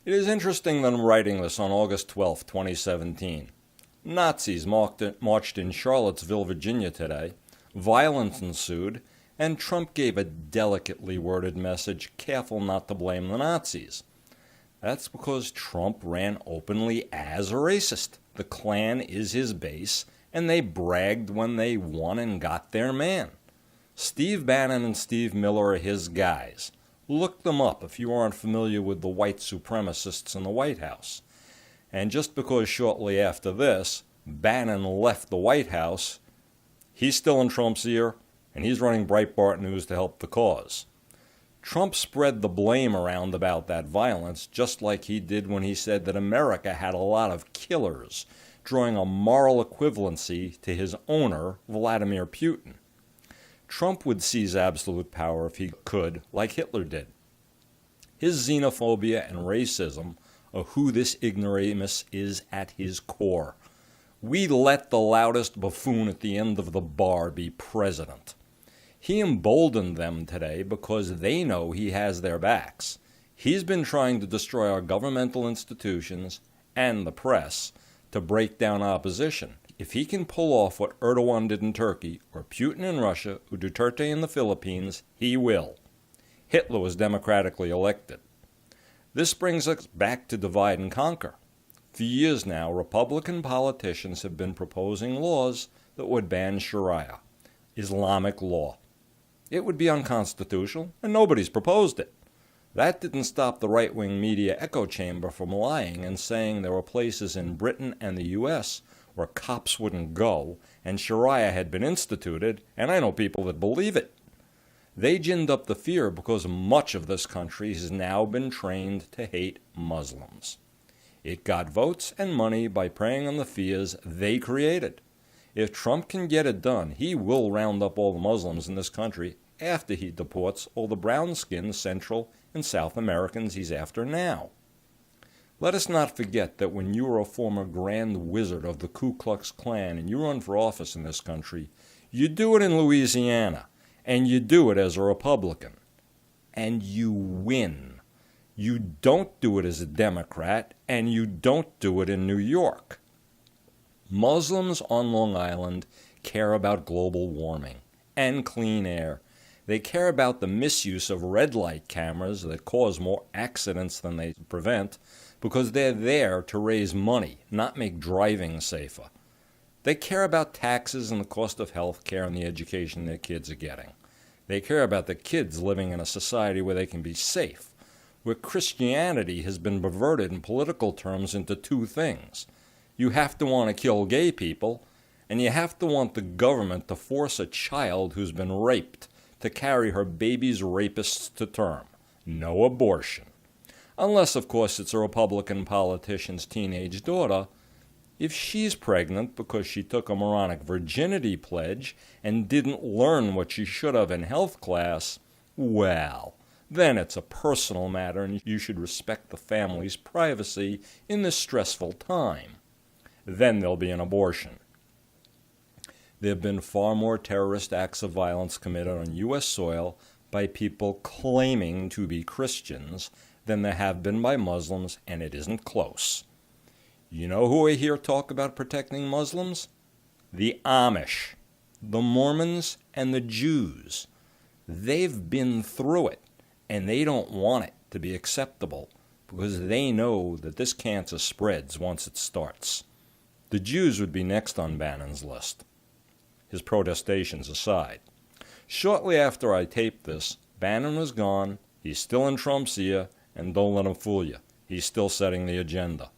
It is interesting that I'm writing this on August 12, 2017. Nazis marched in Charlottesville, Virginia today, violence ensued, and Trump gave a delicately worded message, careful not to blame the Nazis. That's because Trump ran openly as a racist. The Klan is his base, and they bragged when they won and got their man. Steve Bannon and Steve Miller are his guys. Look them up if you aren't familiar with the white supremacists in the White House. And just because shortly after this, Bannon left the White House, he's still in Trump's ear, and he's running Breitbart News to help the cause. Trump spread the blame around about that violence just like he did when he said that America had a lot of killers, drawing a moral equivalency to his owner, Vladimir Putin. Trump would seize absolute power if he could, like Hitler did. His xenophobia and racism are who this ignoramus is at his core. We let the loudest buffoon at the end of the bar be president. He emboldened them today because they know he has their backs. He's been trying to destroy our governmental institutions and the press to break down opposition. If he can pull off what Erdogan did in Turkey, or Putin in Russia, or Duterte in the Philippines, he will. Hitler was democratically elected. This brings us back to divide and conquer. For years now, Republican politicians have been proposing laws that would ban Sharia, Islamic law. It would be unconstitutional, and nobody's proposed it. That didn't stop the right-wing media echo chamber from lying and saying there were places in Britain and the U.S. where cops wouldn't go, and Sharia had been instituted, and I know people that believe it. They ginned up the fear because much of this country has now been trained to hate Muslims. It got votes and money by preying on the fears they created. If Trump can get it done, he will round up all the Muslims in this country after he deports all the brown-skinned Central and South Americans he's after now. Let us not forget that when you are a former grand wizard of the Ku Klux Klan and you run for office in this country, you do it in Louisiana, and you do it as a Republican. And you win. You don't do it as a Democrat, and you don't do it in New York. Muslims on Long Island care about global warming and clean air. They care about the misuse of red light cameras that cause more accidents than they prevent, because they're there to raise money, not make driving safer. They care about taxes and the cost of health care and the education their kids are getting. They care about the kids living in a society where they can be safe, where Christianity has been perverted in political terms into two things. You have to want to kill gay people, and you have to want the government to force a child who's been raped to carry her baby's rapists to term. No abortion. Unless, of course, it's a Republican politician's teenage daughter. If she's pregnant because she took a moronic virginity pledge and didn't learn what she should have in health class, well, then it's a personal matter and you should respect the family's privacy in this stressful time. Then there'll be an abortion. There have been far more terrorist acts of violence committed on U.S. soil by people claiming to be Christians than there have been by Muslims, and it isn't close. You know who I hear talk about protecting Muslims? The Amish, the Mormons, and the Jews. They've been through it, and they don't want it to be acceptable because they know that this cancer spreads once it starts. The Jews would be next on Bannon's list, his protestations aside. Shortly after I taped this, Bannon was gone, he's still in Trump's ear, and don't let him fool you. He's still setting the agenda.